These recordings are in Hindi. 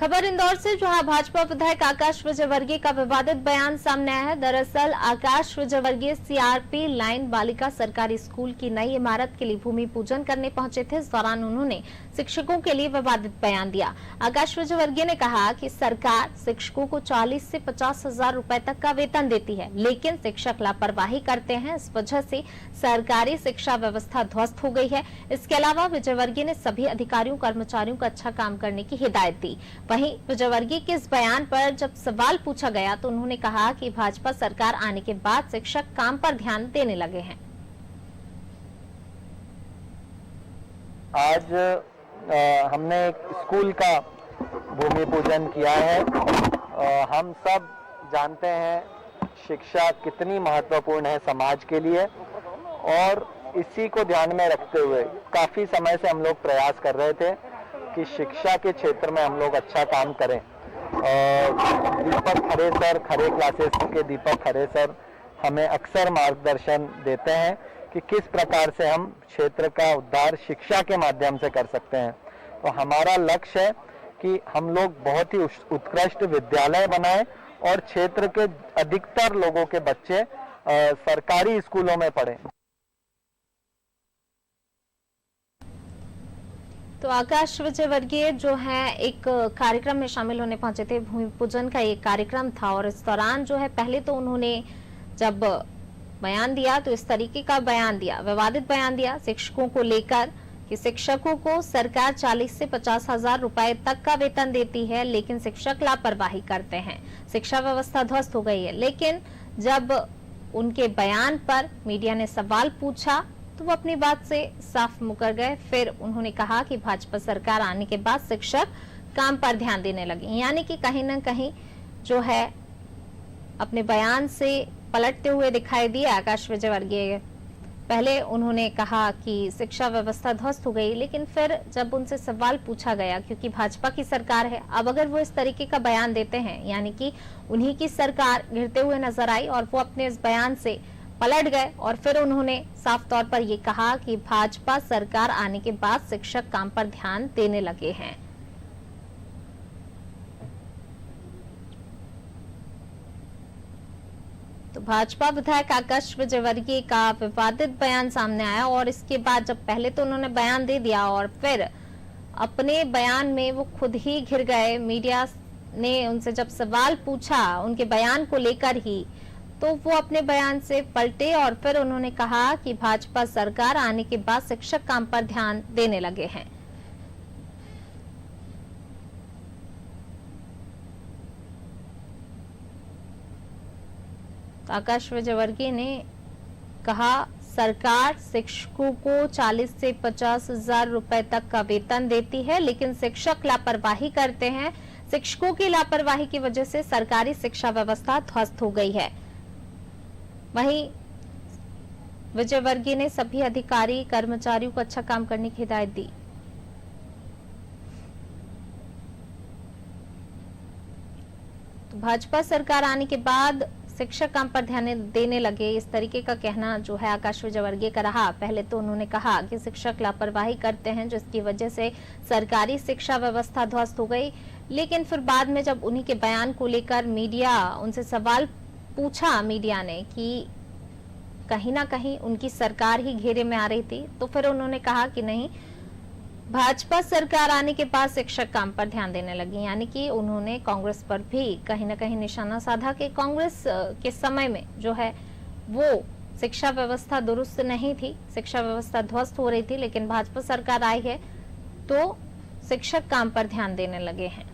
खबर इंदौर से, जहां भाजपा विधायक आकाश विजयवर्गीय का विवादित बयान सामने आया है। दरअसल आकाश विजयवर्गीय सीआरपी लाइन बालिका सरकारी स्कूल की नई इमारत के लिए भूमि पूजन करने पहुंचे थे। इस दौरान उन्होंने शिक्षकों के लिए विवादित बयान दिया। आकाश विजयवर्गीय ने कहा कि सरकार शिक्षकों को 40 से 50 हजार रुपए तक का वेतन देती है, लेकिन शिक्षक लापरवाही करते हैं। इस वजह से सरकारी शिक्षा व्यवस्था ध्वस्त हो गई है। इसके अलावा विजयवर्गीय ने सभी अधिकारियों कर्मचारियों को अच्छा काम करने की हिदायत दी। वहीं विजयवर्गीय के इस बयान पर जब सवाल पूछा गया तो उन्होंने कहा कि भाजपा सरकार आने के बाद शिक्षक काम पर ध्यान देने लगे हैं। आज हमने एक स्कूल का भूमि पूजन किया है। हम सब जानते हैं शिक्षा कितनी महत्वपूर्ण है समाज के लिए, और इसी को ध्यान में रखते हुए काफी समय से हम लोग प्रयास कर रहे थे कि शिक्षा के क्षेत्र में हम लोग अच्छा काम करें। दीपक खरे सर, खरे क्लासेस के दीपक खरे सर हमें अक्सर मार्गदर्शन देते हैं कि किस प्रकार से हम क्षेत्र का उद्धार शिक्षा के माध्यम से कर सकते हैं। तो हमारा लक्ष्य है कि हम लोग बहुत ही उत्कृष्ट विद्यालय बनाएं और क्षेत्र के अधिकतर लोगों के बच्चे सरकारी स्कूलों में पढ़ें। तो आकाश विजयवर्गीय जो है एक कार्यक्रम में शामिल होने पहुंचे थे। भूमि पूजन का एक कार्यक्रम था और इस दौरान जो है पहले तो उन्होंने जब बयान दिया तो इस तरीके का बयान दिया, विवादित बयान दिया शिक्षकों को लेकर कि शिक्षकों को सरकार 40 से 50 हजार रुपए तक का वेतन देती है, लेकिन शिक्षक लापरवाही करते हैं, शिक्षा व्यवस्था ध्वस्त हो गई है। लेकिन जब उनके बयान पर मीडिया ने सवाल पूछा तो वो अपनी बात से साफ मुकर गए। फिर उन्होंने कहा कि भाजपा सरकार आने के बाद शिक्षक काम पर ध्यान देने लगे, यानी कि कहीं ना कहीं जो है अपने बयान से पलटते हुए दिखाई दिए आकाश विजयवर्गीय। पहले उन्होंने कहा कि शिक्षा व्यवस्था ध्वस्त हो गई, लेकिन फिर जब उनसे सवाल पूछा गया, क्योंकि भाजपा की सरकार है, अब अगर वो इस तरीके का बयान देते हैं यानी कि उन्हीं की सरकार गिरते हुए नजर आई और वो अपने इस बयान से पलट गए और फिर उन्होंने साफ तौर पर ये कहा कि भाजपा सरकार आने के बाद शिक्षक काम पर ध्यान देने लगे हैं। तो भाजपा विधायक आकाश विजयवर्गीय का विवादित बयान सामने आया और इसके बाद जब पहले तो उन्होंने बयान दे दिया और फिर अपने बयान में वो खुद ही घिर गए। मीडिया ने उनसे जब सवाल पूछा उनके बयान को लेकर ही, तो वो अपने बयान से पलटे और फिर उन्होंने कहा कि भाजपा सरकार आने के बाद शिक्षक काम पर ध्यान देने लगे हैं। आकाश विजयवर्गीय ने कहा सरकार शिक्षकों को 40 से 50 हजार रुपए तक का वेतन देती है, लेकिन शिक्षक लापरवाही करते हैं। शिक्षकों की लापरवाही की वजह से सरकारी शिक्षा व्यवस्था ध्वस्त हो गई है। वहीं विजयवर्गीय ने सभी अधिकारी कर्मचारियों को अच्छा काम करने की हिदायत दी। तो भाजपा सरकार आने के बाद शिक्षक काम पर ध्यान देने लगे, इस तरीके का कहना जो है आकाश विजयवर्गीय का रहा। पहले तो उन्होंने कहा कि शिक्षक लापरवाही करते हैं, जिसकी वजह से सरकारी शिक्षा व्यवस्था ध्वस्त हो गई, लेकिन फिर बाद में जब उन्हीं के बयान को लेकर मीडिया उनसे सवाल पूछा मीडिया ने कि कहीं ना कहीं उनकी सरकार ही घेरे में आ रही थी, तो फिर उन्होंने कहा कि नहीं, भाजपा सरकार आने के बाद शिक्षक काम पर ध्यान देने लगी, यानी कि उन्होंने कांग्रेस पर भी कहीं ना कहीं निशाना साधा कि कांग्रेस के समय में जो है वो शिक्षा व्यवस्था दुरुस्त नहीं थी, शिक्षा व्यवस्था ध्वस्त हो रही थी, लेकिन भाजपा सरकार आई है तो शिक्षक काम पर ध्यान देने लगे हैं।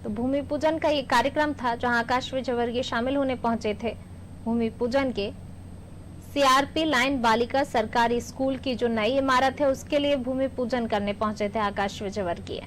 तो भूमि पूजन का ये कार्यक्रम था जहां आकाश विजयवर्गीय शामिल होने पहुंचे थे। भूमि पूजन के सीआरपी लाइन बालिका सरकारी स्कूल की जो नई इमारत है उसके लिए भूमि पूजन करने पहुंचे थे आकाश विजयवर्गीय।